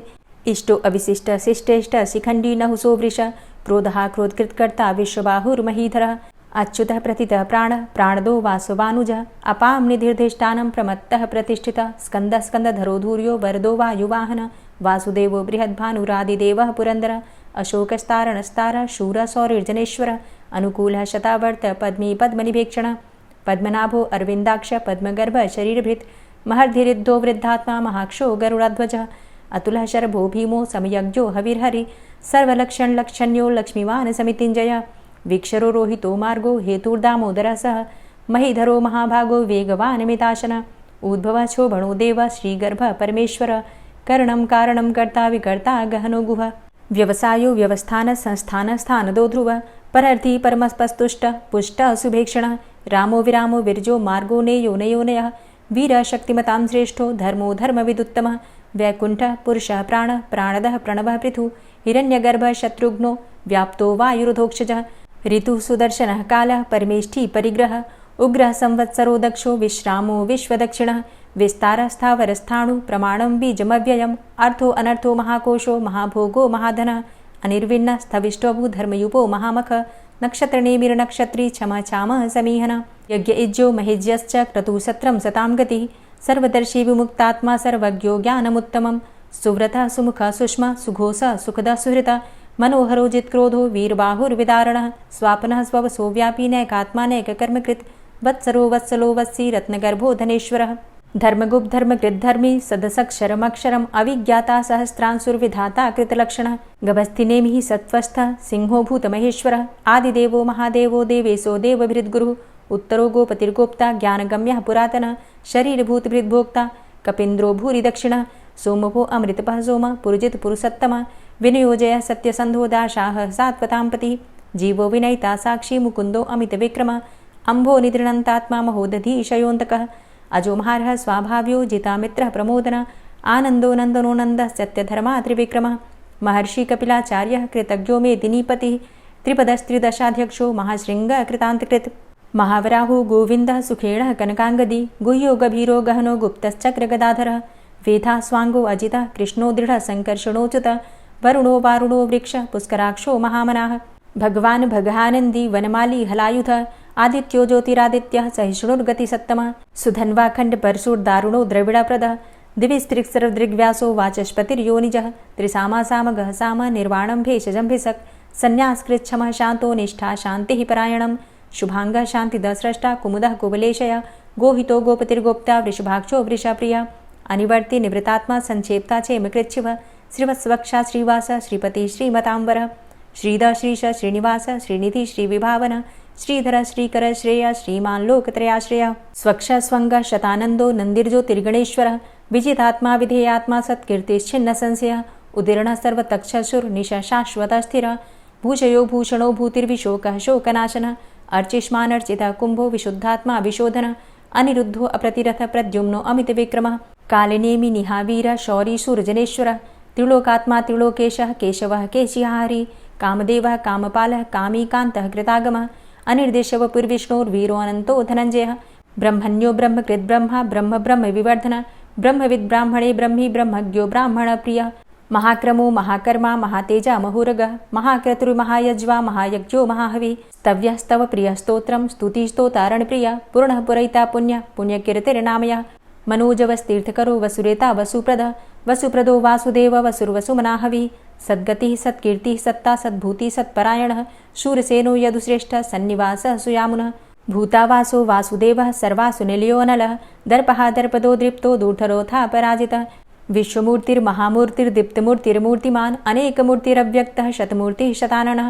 इष्टो अविशिष्ट शिष्टेष्ट शिखण्डी नहुसो वृष क्रोधः क्रोधकृत्कर्ता विश्वबाहुर्महीधरः अच्युतः प्रतितः प्राणः प्राणदो वासवानुजः अपां निधिर्धिष्ठानं प्रमत्तः प्रतिष्ठितः स्कन्दः स्कन्दधरो धूर्यो वरदो वायुवाहनः वासुदेवो बृहद्भानुरादिदेवः पुरन्दरः अशोकस्तारणस्तारः शूरः सौरिर्जनेश्वरः अनुकूलः शतावर्त पद्मी पद्मनिभेक्षणः पद्मनाभो अरविन्दाक्ष पद्मगर्भ शरीरभृत् महर्धिरिद्धो वृद्धात्मा महाक्षो गरुडाध्वजः अतुलः शरभो भीमो समयज्ञो हविर्हरि सर्वलक्षणलक्षण्यो लक्ष्मीवान् समितिञ्जयः वीक्षरो रोहितो मार्गो हेतुर्दामोदरः सह महीधरो महाभागो वेगवान् मिताशनः उद्भवः क्षोभणो देव श्रीगर्भ परमेश्वर करणं कारणं कर्ता विकर्ता गहनो गुह व्यवसायो व्यवस्थान संस्थान स्थानदो ध्रुव परर्थी परमस्पस्तुष्ट पुष्ट सुभेक्षणः रामो विरामो विरजो मार्गो नेयो नयोनयः वीर शक्तिमतां श्रेष्ठो धर्मो धर्मविदुत्तमः वैकुण्ठः पुरुषः प्राणः प्राणदः प्रणवः पृथु हिरण्यगर्भः शत्रुघ्नो व्याप्तो वायुरुधोक्षजः ऋतुः सुदर्शनः कालः परमेष्ठी परिग्रहः उग्रः संवत्सरो दक्षो विश्रामो विश्वदक्षिणः विस्तारः स्थावरस्थाणु प्रमाणं बीजमव्ययम् अर्थो अनर्थो महाकोशो महाभोगो महाधनः अनिर्विण्ण स्थविष्टोभू धर्मयुपो महामख नक्षत्रनेमिर नक्षत्री क्षमा चाम समीहन यज्ञ इज्जो महेज्यश्च क्रतुसत्रं सतां गतिः सर्वदर्शी विमुक्तात्मा सर्वज्ञो ज्ञानमुत्तमं सुव्रतः सुमुखः सुष्मा सुघोषः सुखदः सुहृतः मनोहरो जित्क्रोधो वीरबाहुर्विदारणः स्वापनः स्ववसो व्यापी नैकात्मानैककर्मकृत् वत्सरो वत्सलो वत्सी रत्नगर्भो धनेश्वरः धर्मगुप्त धर्मकृद्धर्मी सदसक्षरमक्षरम् अविज्ञाता सहस्रांशुर्विधाता कृतलक्षणः गभस्तिनेमिः सत्त्वस्थः सिंहो भूतमहेश्वरः आदिदेवो महादेवो देवेशो देवभृद्गुरुः उत्तरो गोपतिर्गोप्ता ज्ञानगम्यः पुरातनः शरीरभूतभृद्भोक्ता कपीन्द्रो भूरि दक्षिणः सोमभो अमृतपः सोमः पुरुजित पुरुषोत्तमः विनियोजय सत्यसन्धो दाशाः सात्वतां पतिः जीवो विनयिता साक्षी मुकुन्दो अमितविक्रमः अम्भो निद्रणन्तात्मा महोदधीशयोऽन्तकः अजोमहारः स्वाभाव्यो जितामित्रः प्रमोदन आनन्दो नन्दनो नन्दः सत्यधर्मा त्रिविक्रमः महर्षि कपिलाचार्यः कृतज्ञो मेदिनीपतिः त्रिपदस्त्रिदशाध्यक्षो महाशृङ्गः कृतान्तकृत् महावराहो गोविन्दः सुखेणः कनकाङ्गदी गुह्यो गभीरो गहनो गुप्तश्चक्रगदाधरः वेधा स्वाङ्गो अजितः कृष्णो दृढः सङ्कर्षणोच्युतः वरुणो वारुणो वृक्षः पुष्कराक्षो महामनाः भगवान् भगानन्दी वनमाली हलायुधः आदित्यो ज्योतिरादित्यः सहिष्णुर्गतिसत्तमः सुधन्वाखण्डपरशुर्दारुणो द्रविडप्रदः दिविस्त्रिक्सरदृग्व्यासो वाचस्पतिर्योनिजः त्रिसामासामगः साम निर्वाणं भेषजम्भिषक् सन्न्यासकृच्छमः शान्तो निष्ठा शान्तिः परायणं शुभाङ्गः शान्तिदस्रष्टा कुमुदः कुबलेशय गोहितो गोपतिर्गोप्ता वृषभाक्षो वृषप्रियः अनिवर्ति निवृतात्मा संक्षेप्ता चेमकृच्छिवः श्रीवत्सवक्षा श्रीवास श्रीपति श्रीमतांबर श्रीद श्रीश श्रीनिवास श्रीनिधि श्रीविभावन श्रीधर श्रीकर श्रेय श्रीमान् लोकत्रयाश्रय स्वक्ष स्वंग शतानंदो नंदिर्ज्योतिर्गणेश्वर विजितात्मा विधेयात्मा सत्कीर्तिश्छिन्न संशय उदीर्ण सर्वतक्षसुर्निश शाश्वत स्थिर भूषयो भूषणो भूतिर्विशोकः शोकनाशन अर्चिष्मानर्चितः कुंभो विशुद्धात्मा विशोधन अनिरुद्धो अप्रतिरथ प्रद्युम्नो अमितविक्रमः कालिनेमि निहावीर शौरी सूर्जनेश्वर त्रिलोकात्मा त्रिलोकेशः केशवः केशिहारी कामदेवः कामपालः कामीकान्तः कृतागमः अनिर्देशवपुर्विष्णोर्वीरो अनन्तो धनञ्जयः ब्रह्मण्यो ब्रह्मकृद्ब्रह्मा ब्रह्म ब्रह्म विवर्धन ब्रह्मविद् ब्राह्मणे ब्रह्मी ब्रह्मज्ञो ब्राह्मणप्रियः महाक्रमो महाकर्मा महातेजा महोरगः महाक्रतुर्महायज्वा महायज्ञो महाहवि स्तव्यः स्तव प्रियः स्तोत्रं स्तुतिस्तोतारणप्रियः पूर्णः पुरैता पुण्यः पुण्यकीर्तिर्नामयः मनोजवस्तीर्थकरो वसुरेता वसुप्रदः वसुप्रदो वासुदेव वसुर्वसुमनाहवि सद्गतिः सत्कीर्तिः सत्ता सद्भूतिः सत्परायणः शूरसेनो यदुश्रेष्ठः सन्निवासः सुयामुनः भूतावासो वासुदेवः सर्वासु निलयोऽनलः दर्पः दर्पदो दृप्तो दूढरोथा पराजितः विश्वमूर्तिर्महामूर्तिर्दीप्तमूर्तिर्मूर्तिमान् अनेकमूर्तिरव्यक्तः शतमूर्तिः शताननः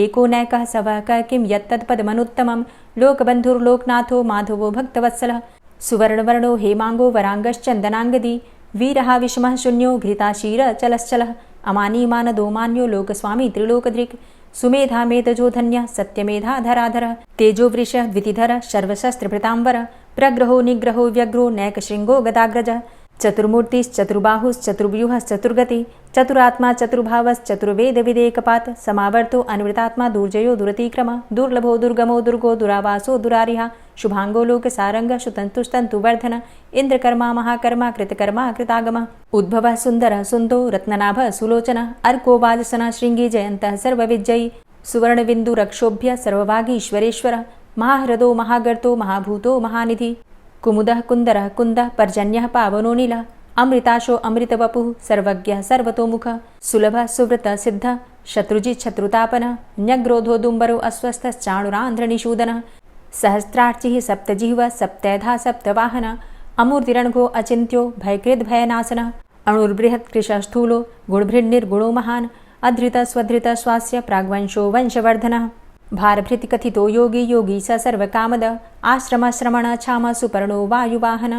एको नैकः सवकः किं यत्तत्पदमनुत्तमं लोकबन्धुर्लोकनाथो माधवो भक्तवत्सलः सुवर्णवर्णो हेमाङ्गो वराङ्गश्चन्दनाङ्गदी वीरः विषमः शून्यो घृताशीरचलश्चलः अमानीमानदो मान्यो लोकस्वामी त्रिलोकधृक् सुमेधा मेधजो धन्यः सत्यमेधाधराधरः तेजोवृषः द्वितिधरः सर्वशस्त्रभृताम्बरः प्रग्रहो निग्रहो व्यग्रो नैकशृङ्गो गदाग्रजः चतुर्मूर्तिश्चतुर्बाहुश्चतुर्व्यूहश्चतुर्गति चतुरात्मा चतुर्भावश्चतुर्वेदविदेकपात् समावर्तो अन्वृतात्मा दुर्जयो दुरतिक्रम दुर्लभो दुर्गमो दुर्गो दुरावासो दुरारिहा शुभांगो लोकसारंगः सुतन्तुस्तन्तुवर्धन इन्द्रकर्मा महाकर्मा कृतकर्मा कृतागमः उद्भवः सुन्दरः सुन्दो रत्ननाभः सुलोचनः अर्को वाजसनः शृङ्गी जयन्तः सर्वविजयी सुवर्णबिन्दुरक्षोभ्य सर्वभागीश्वरेश्वरः महाह्रदो महागर्तो महाभूतो महानिधि कुमुदः कुन्दरः कुन्दः पर्जन्यः पावनो नीलः अमृताशो अमृतवपुः सर्वज्ञः सर्वतोमुखः सुलभः सुव्रतः सिद्धः शत्रुजित् शत्रुतापनः न्यग्रोधो दुम्बरो अस्वस्थश्चाणुरान्ध्रनिषूदनः सहस्रार्चिः सप्तजिह्वः सप्तैधा सप्तवाहनः अमूर्तिरणघो अचिन्त्यो भयकृद्भयनाशनः अणुर्बृहत्कृशः स्थूलो गुणभृन्निर्गुणो महान् अधृतः स्वधृतः स्वास्य प्राग्वंशो वंशवर्धनः भारभृतिकथितो योगी योगी स सर्वकामद आश्रमश्रमण क्षाम सुपर्णो वायुवाहन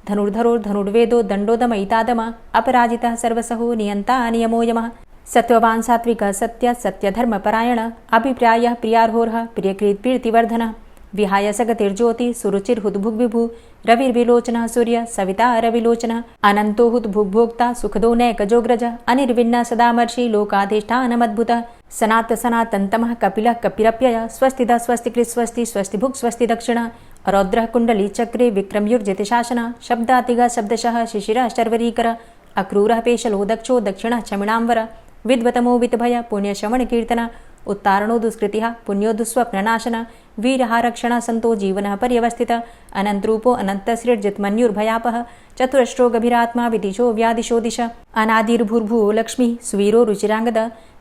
धनुर्धरो धनुर्वेदो दण्डोदमयितादम अपराजितः सर्वसहो नियन्ता नियमो यमः सत्त्ववान् सात्विकः सत्य सत्यधर्मपरायण अभिप्रायः प्रियार्होरः प्रियकृत्प्रीतिवर्धनः विहाय सगतिर्ज्योति सुरुचिर्हुद्भुग्विभु रविर्विलोचनः सूर्य सविता रविलोचनः अनन्तो हुद्भुग्भोक्ता सुखदो नैकजोग्रज अनिर्विण्ण सदामर्षि लोकाधिष्ठानमद्भुतः सनात सनातन्तमः कपिलः कपिरप्यय स्वस्तिदा स्वस्तिकृत् स्वस्ति स्वस्तिभुक् स्वस्ति दक्षिणः रौद्रः कुण्डली चक्रे विक्रमयुर्जितशासनः शब्दातिगः शब्दशः शिशिरः शर्वरीकरः अक्रूरः पेशलो दक्षो दक्षिणः चमिणाम्बर विद्वतमो वितभय पुण्यश्रवण कीर्तन उत्तारणो दुष्कृतिः पुण्यो दुःस्वप्ननाशन वीरः रक्षण संतो जीवनः पर्यवस्थित अनंतरूपो अनन्तसृर्जितमन्युर्भयापः चतुरश्रो गभीरात्मा विदिशो व्यादिशो दिश अनादिर्भूर्भुवो लक्ष्मी सुवीरो रुचिरांगद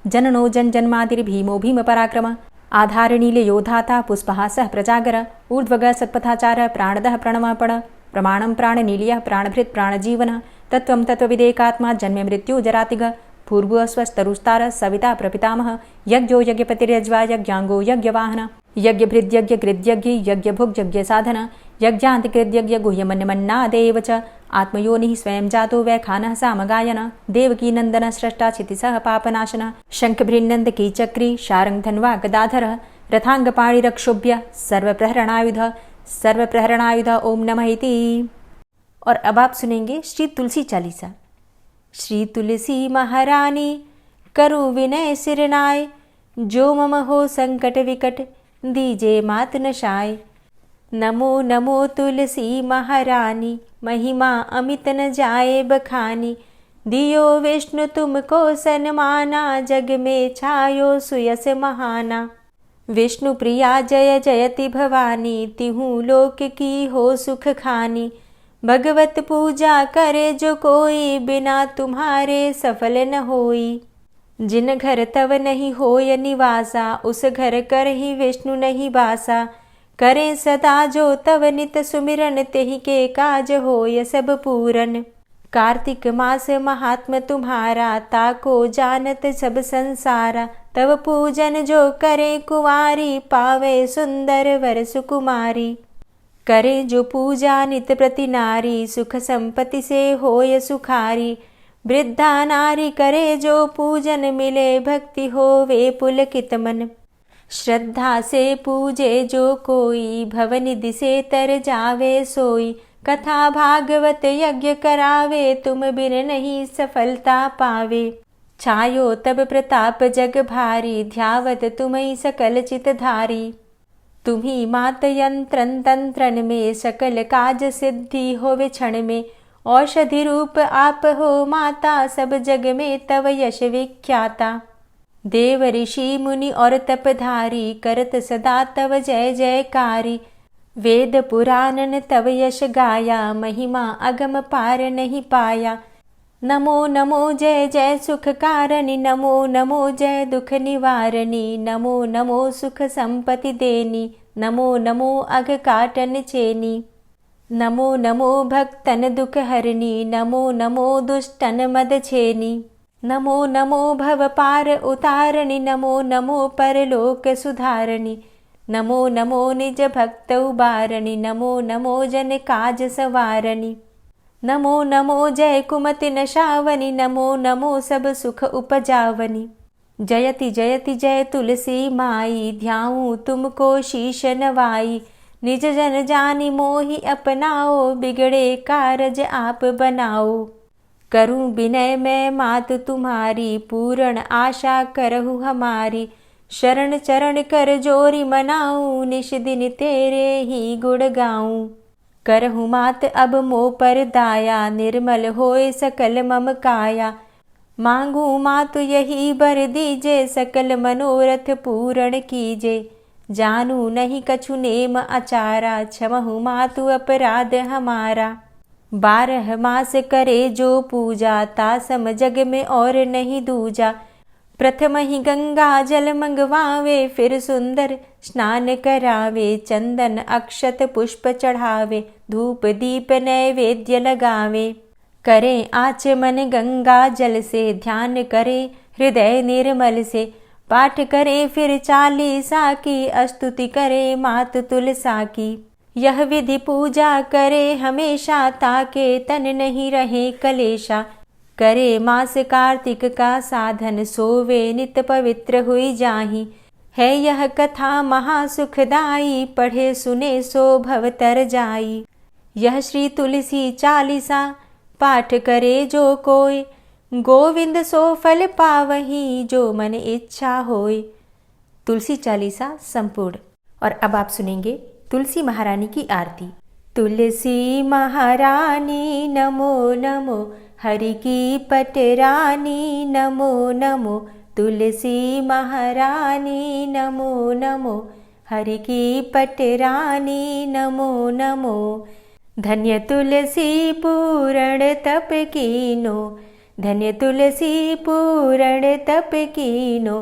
जननो जन्मादिर्भीमो भीम पराक्रम आधारनीलयोधाता पुष्पः सह प्रजागर ऊर्ध्वग सत्पथाचार प्राणदः प्रणवापण प्रमाणं प्राणनीलियः प्राणभृत् प्राणजीवन तत्त्वं तत्त्वविदेकात्मा जन्म मृत्यु जरातिग भूर्भुवस्वस्तरुस्तार सविता प्रपितामह यज्ञो यज्ञपतिर्यज्वा यज्ञांगो यज्ञवाहन यज्ञभृद्यज्ञकृद्यज्ञ यज्ञभुग्यज्ञ साधन यज्ञान्तिकृद्यज्ञ गुह्यमन्यमन्नादेव च आत्मयोनिः स्वयं जातो वैखानः सामगायन देवकी नंदन स्रष्टा क्षितिसः पापनाशन शंखभृन्नंद कीचक्री शारंगधन्वा गदाधर रथांगपाणिरक्षोभ्य सर्वप्रहरणायुध ओम नमः इति। और अब आप सुनेंगे श्री तुलसी चालीसा। श्री तुलसी महारानी करु विनय सिरनाय, जो मम हो संकट विकट दीजे मात नशाय। नमो नमो तुलसी महारानी, महिमा अमित न जाए बखानी। दियो विष्णु तुमको सन्माना, जग में छायो सुयस महाना। विष्णु प्रिया जय जयति भवानी, तिहु लोक की हो सुख खानी। भगवत पूजा करे जो कोई, बिना तुम्हारे सफल न होई। जिन घर तव नहीं होय निवासा, उस घर कर ही विष्णु नहीं बासा। करें सदा जो तव नित सुमिरन, तेहि के काज होय सब पूरन। कार्तिक मास महात्म तुम्हारा, ताको जानत सब संसारा। तव पूजन जो करे कुंवारी, पावे सुंदर वर सुकुमारी। करे जो पूजा नित प्रति नारी, सुख संपत्ति से होय सुखारी। वृद्धा नारी करे जो पूजन, मिले भक्ति होवे पुलकित मन। श्रद्धा से पूजे जो कोई, भवनिधि से तर जावे सोई। कथा भागवत यज्ञ करावे, तुम बिन नहीं सफलता पावे। छायो तब प्रताप जग भारी, ध्यावत तुम्हि सकल चित धारी। तुम्ही मात यंत्रन तंत्रन में, सकल काज सिद्धि होवे क्षण में। औषधि रूप आप हो माता, सब जग में तव यश विख्याता। देव ऋषि मुनि और तपधारी, करत सदा तव जय जयकारी। वेद पुराणन तव यश गाया, महिमा अगम पार नहीं पाया। नमो नमो जय जय सुख कारणी, नमो नमो जय दुख निवारणी। नमो नमो सुख संपत्ति देनी, नमो नमो अघ काटन चेनी। नमो नमो भक्तन दुख हरणी, नमो नमो दुष्टन मद छेनी। नमो नमो भव पार उतारणी, नमो नमो परलोक सुधारणी। नमो नमो निज भक्त उबारणी, नमो नमो जन काज सवारणी। नमो नमो जय कुमति नशावनी, नमो नमो सब सुख उपजावनी। जयति जयति जय तुलसी माई, ध्याऊं तुमको शीश नवाई। निज जन जानी मोहि अपनाओ, बिगड़े कारज आप बनाओ। करूं विनय मैं मात तुम्हारी, पूर्ण आशा करहु हमारी। शरण चरण कर जोरी मनाऊं, निश दिन तेरे ही गुण गाऊं। करहु मात अब मोह पर दाया, निर्मल होए सकल मम काया। मांगू मातु यही बर दीजे, सकल मनोरथ पूर्ण कीजे। जानू नहीं कछु नेम आचारा, क्षमहु मातु अपराध हमारा। 12 मास करे जो पूजा, तासम जग में और नहीं दूजा। प्रथम ही गंगा जल मंगवावे, फिर सुंदर स्नान करावे। चंदन अक्षत पुष्प चढ़ावे, धूप दीप नैवेद्य लगावे। करें आचमन गंगा जल से, ध्यान करे हृदय निर्मल से। पाठ करे फिर चालीसा की, स्तुति करे मात तुलसा की। यह विधि पूजा करे हमेशा, ताके तन नहीं रहे कलेशा। करे मास कार्तिक का साधन, सोवे नित पवित्र हुई जाहि। है यह कथा महासुखदाई, पढ़े सुने सो भव तर जाई। यह श्री तुलसी चालीसा, पाठ करे जो कोय। गोविंद सो फल पावही, जो मन इच्छा होय। तुलसी चालीसा संपूर्ण। और अब आप सुनेंगे तुलसी महारानी की आरती। तुलसी महारानी नमो नमो, हरि की पटरानी नमो नमो, तुलसी महारानी नमो नमो, हरि की पटरानी नमो नमो। धन्य तुलसी पूरण तप कीनो, धन्य तुलसी पूरण तप कीनो,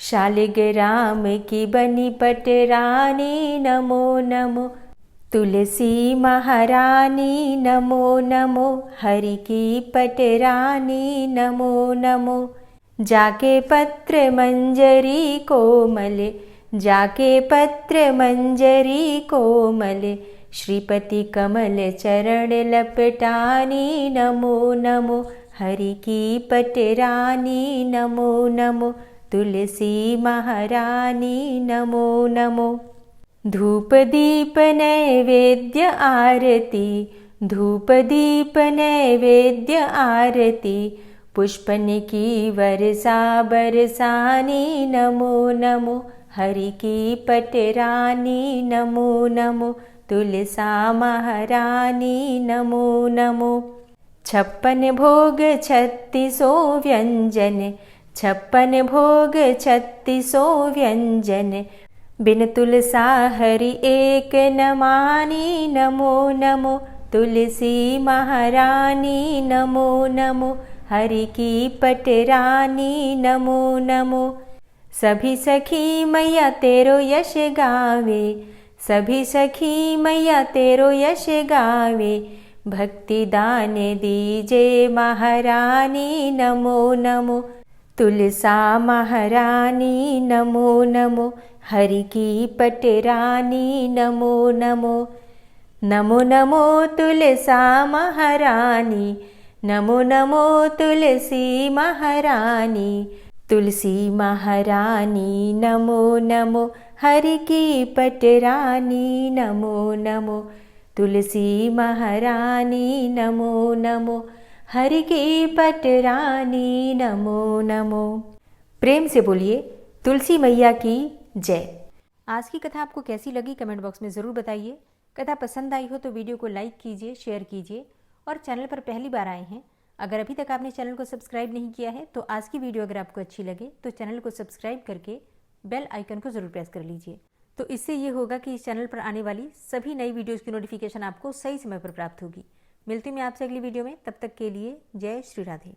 शालिग्राम की बनी पटरानी नमो नमो, तुलसी महारानी नमो नमो, हरि की पटरानी नमो नमो। जाके पत्र मंजरी कोमल, जाके पत्र मंजरी कोमल, श्रीपति कमल चरण लपटानी नमो नमो, हरि की पटरानी नमो नमो, तुलसी महारानी नमो नमो। धूप दीप नैवेद्य आरती, धूप दीप नैवेद्य आरती, पुष्पन की वर्षा बरसानी नमो नमो, हरि की पटरानी नमो नमो, तुलसा महारानी नमो नमो। 56 भोग 36 व्यंजन, 56 भोग 36 व्यंजन, बिन तुलसा हरि एक न मानी नमो नमो, तुलसी महारानी नमो नमो, हरि की पटरानी नमो नमो। सभी सखी मैया तेरो यश गावे, सभी सखी मैया तेरो यश गावे, भक्ति दान दीजे महारानी नमो नमो, तुलसा महारानी नमो नमो, हरि की पटरानी नमो नमो। नमो नमो तुलसा महारानी, नमो नमो तुलसी महारानी, तुलसी महारानी नमो नमो, हरि की पटरानी नमो नमो, तुलसी महारानी नमो नमो, हरि की पटरानी नमो नमो। प्रेम से बोलिए तुलसी मैया की जय। आज की कथा आपको कैसी लगी कमेंट बॉक्स में ज़रूर बताइए। कथा पसंद आई हो तो वीडियो को लाइक कीजिए, शेयर कीजिए और चैनल पर पहली बार आए हैं, अगर अभी तक आपने चैनल को सब्सक्राइब नहीं किया है तो आज की वीडियो अगर आपको अच्छी लगे तो चैनल को सब्सक्राइब करके बेल आइकन को ज़रूर प्रेस कर लीजिए। तो इससे ये होगा कि इस चैनल पर आने वाली सभी नई वीडियोज़ की नोटिफिकेशन आपको सही समय पर प्राप्त होगी। मिलती मैं आपसे अगली वीडियो में, तब तक के लिए जय श्री राधे।